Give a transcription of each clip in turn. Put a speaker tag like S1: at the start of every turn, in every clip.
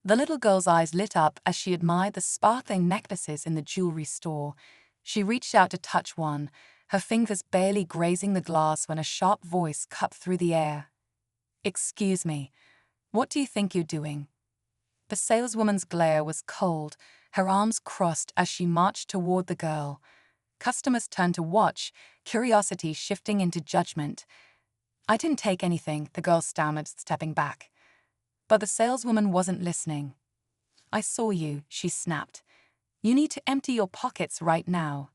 S1: The little girl's eyes lit up as she admired the sparkling necklaces in the jewelry store. She reached out to touch one, her fingers barely grazing the glass when a sharp voice cut through the air. "Excuse me, what do you think you're doing?" The saleswoman's glare was cold, her arms crossed as she marched toward the girl. Customers turned to watch, curiosity shifting into judgment. "I didn't take anything," the girl stammered, stepping back. But the saleswoman wasn't listening. "I saw you," she snapped. "You need to empty your pockets right now."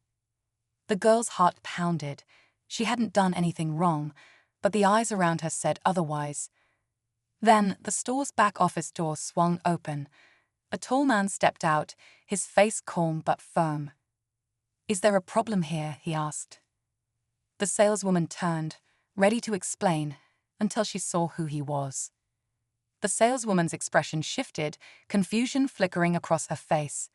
S1: The girl's heart pounded. She hadn't done anything wrong, but the eyes around her said otherwise. Then the store's back office door swung open. A tall man stepped out, his face calm but firm. "Is there a problem here?" he asked. The saleswoman turned, ready to explain, until she saw who he was. The saleswoman's expression shifted, confusion flickering across her face.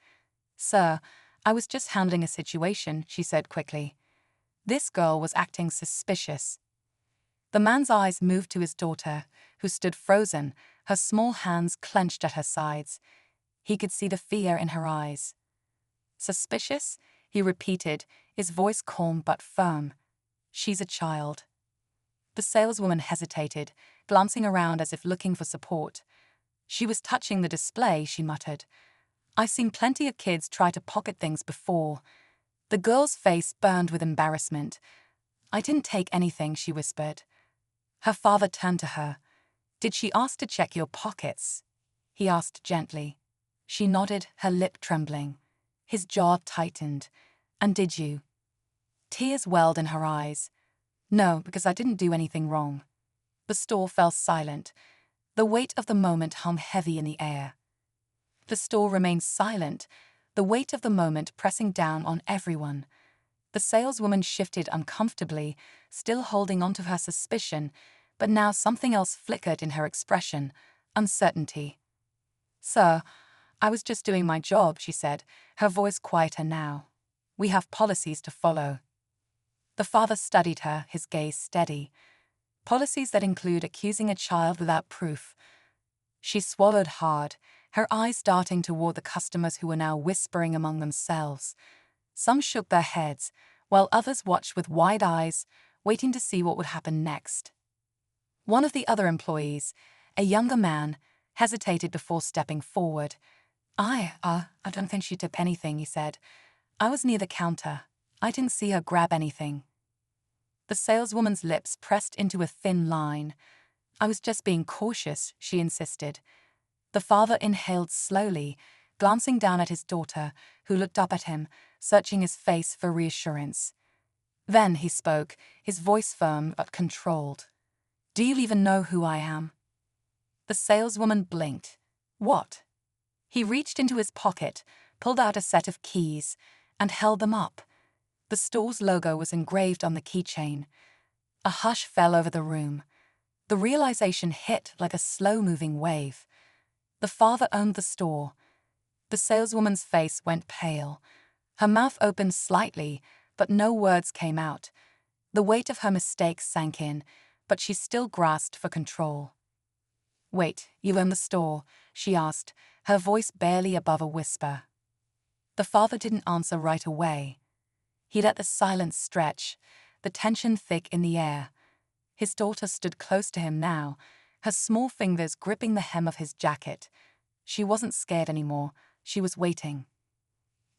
S1: "Sir, I was just handling a situation," she said quickly. This girl was acting suspicious. The man's eyes moved to his daughter, who stood frozen, her small hands clenched at her sides. He could see the fear in her eyes. "Suspicious?" he repeated, his voice calm but firm. "She's a child." The saleswoman hesitated, glancing around as if looking for support. "She was touching the display," she muttered. "I've seen plenty of kids try to pocket things before." The girl's face burned with embarrassment. "I didn't take anything," she whispered. Her father turned to her. "Did she ask to check your pockets?" he asked gently. She nodded, her lip trembling. His jaw tightened. "And did you?" Tears welled in her eyes. "No, because I didn't do anything wrong." The store fell silent. The weight of the moment hung heavy in the air. The store remained silent, the weight of the moment pressing down on everyone. The saleswoman shifted uncomfortably, still holding onto her suspicion, but now something else flickered in her expression: uncertainty. "Sir, I was just doing my job," she said, her voice quieter now. "We have policies to follow." The father studied her, his gaze steady. "Policies that include accusing a child without proof." She swallowed hard, her eyes darting toward the customers who were now whispering among themselves. Some shook their heads, while others watched with wide eyes, waiting to see what would happen next. One of the other employees, a younger man, hesitated before stepping forward. I don't think she took anything," he said. "I was near the counter. I didn't see her grab anything." The saleswoman's lips pressed into a thin line. "I was just being cautious," she insisted. The father inhaled slowly, glancing down at his daughter, who looked up at him, searching his face for reassurance. Then he spoke, his voice firm but controlled. "Do you even know who I am?" The saleswoman blinked. "What?" He reached into his pocket, pulled out a set of keys, and held them up. The store's logo was engraved on the keychain. A hush fell over the room. The realization hit like a slow-moving wave. The father owned the store. The saleswoman's face went pale. Her mouth opened slightly, but no words came out. The weight of her mistake sank in, but she still grasped for control. "Wait, you own the store?" she asked, her voice barely above a whisper. The father didn't answer right away. He let the silence stretch, the tension thick in the air. His daughter stood close to him now, her small fingers gripping the hem of his jacket. She wasn't scared anymore, she was waiting.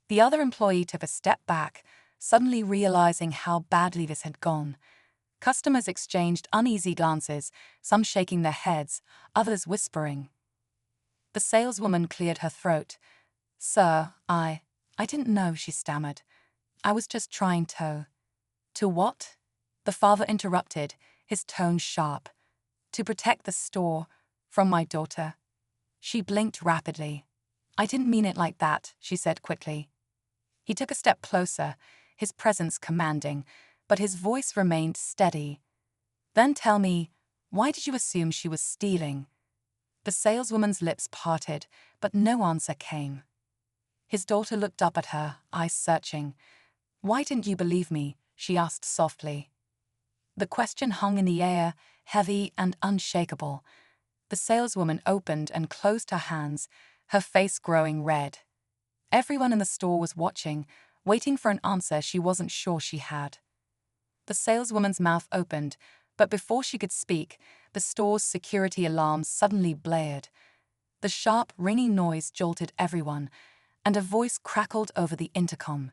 S1: The other employee took a step back, suddenly realizing how badly this had gone. Customers exchanged uneasy glances, some shaking their heads, others whispering. The saleswoman cleared her throat. "Sir, I didn't know," she stammered. "I was just trying to—" "To what?" The father interrupted, his tone sharp. "To protect the store from my daughter." She blinked rapidly. "I didn't mean it like that," she said quickly. He took a step closer, his presence commanding, but his voice remained steady. "Then tell me, why did you assume she was stealing?" The saleswoman's lips parted, but no answer came. His daughter looked up at her, eyes searching. "Why didn't you believe me?" she asked softly. The question hung in the air, heavy and unshakable. The saleswoman opened and closed her hands, her face growing red. Everyone in the store was watching, waiting for an answer she wasn't sure she had. The saleswoman's mouth opened, but before she could speak, the store's security alarms suddenly blared. The sharp, ringing noise jolted everyone, and a voice crackled over the intercom.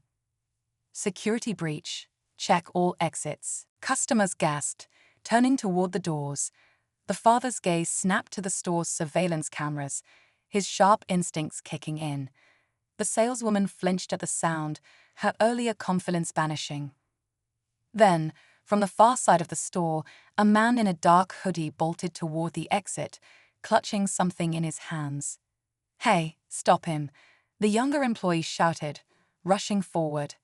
S1: "Security breach. Check all exits." Customers gasped, turning toward the doors. The father's gaze snapped to the store's surveillance cameras, his sharp instincts kicking in. The saleswoman flinched at the sound, her earlier confidence vanishing. Then, from the far side of the store, a man in a dark hoodie bolted toward the exit, clutching something in his hands. "Hey, stop him!" the younger employee shouted, rushing forward.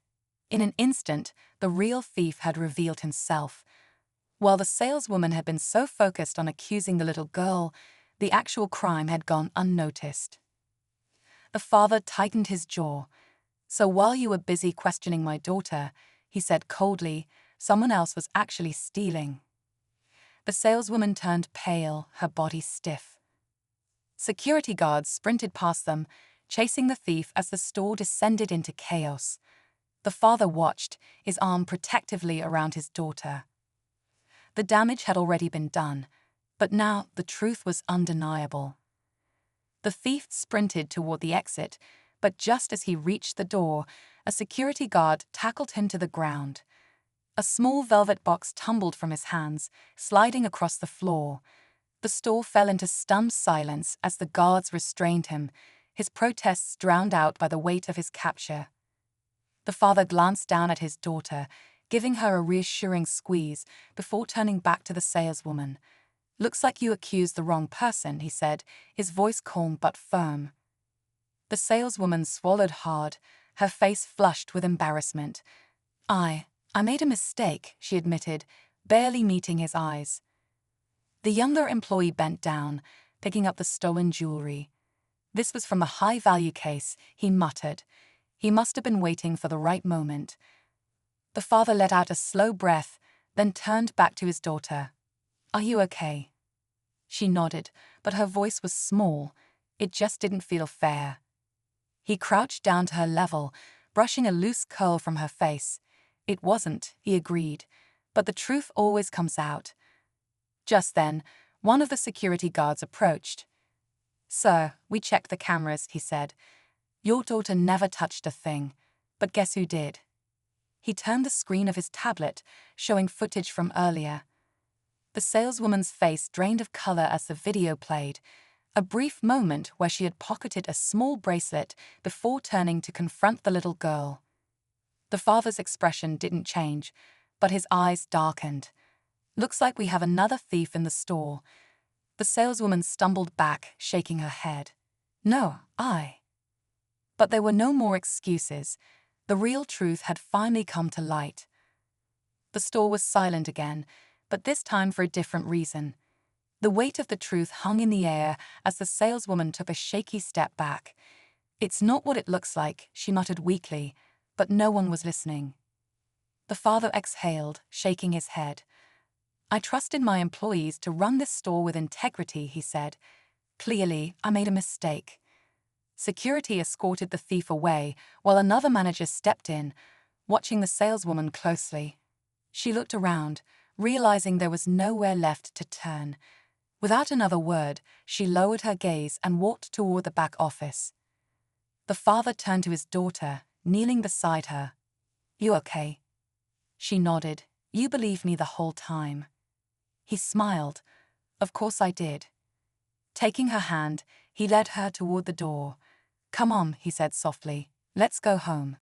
S1: In an instant, the real thief had revealed himself. While the saleswoman had been so focused on accusing the little girl, the actual crime had gone unnoticed. The father tightened his jaw. "So while you were busy questioning my daughter," he said coldly, "someone else was actually stealing." The saleswoman turned pale, her body stiff. Security guards sprinted past them, chasing the thief as the store descended into chaos. The father watched, his arm protectively around his daughter. The damage had already been done, but now the truth was undeniable. The thief sprinted toward the exit, but just as he reached the door, a security guard tackled him to the ground. A small velvet box tumbled from his hands, sliding across the floor. The store fell into stunned silence as the guards restrained him, his protests drowned out by the weight of his capture. The father glanced down at his daughter, giving her a reassuring squeeze before turning back to the saleswoman. "Looks like you accused the wrong person," he said, his voice calm but firm. The saleswoman swallowed hard, her face flushed with embarrassment. I made a mistake," she admitted, barely meeting his eyes. The younger employee bent down, picking up the stolen jewelry. "This was from a high-value case," he muttered. He must have been waiting for the right moment. The father let out a slow breath, then turned back to his daughter. "Are you okay?" She nodded, but her voice was small. It just didn't feel fair. He crouched down to her level, brushing a loose curl from her face. "It wasn't," he agreed, "but the truth always comes out." Just then, one of the security guards approached. "Sir, we checked the cameras," he said. "Your daughter never touched a thing, but guess who did?" He turned the screen of his tablet, showing footage from earlier. The saleswoman's face drained of color as the video played, a brief moment where she had pocketed a small bracelet before turning to confront the little girl. The father's expression didn't change, but his eyes darkened. "Looks like we have another thief in the store." The saleswoman stumbled back, shaking her head. "No, I." But there were no more excuses. The real truth had finally come to light. The store was silent again, but this time for a different reason. The weight of the truth hung in the air as the saleswoman took a shaky step back. "It's not what it looks like," she muttered weakly, but no one was listening. The father exhaled, shaking his head. "I trusted my employees to run this store with integrity," he said. "Clearly, I made a mistake." Security escorted the thief away, while another manager stepped in, watching the saleswoman closely. She looked around, realizing there was nowhere left to turn. Without another word, she lowered her gaze and walked toward the back office. The father turned to his daughter, kneeling beside her. "You okay?" She nodded. "You believed me the whole time." He smiled. "Of course I did." Taking her hand, he led her toward the door. "Come on," he said softly. "Let's go home."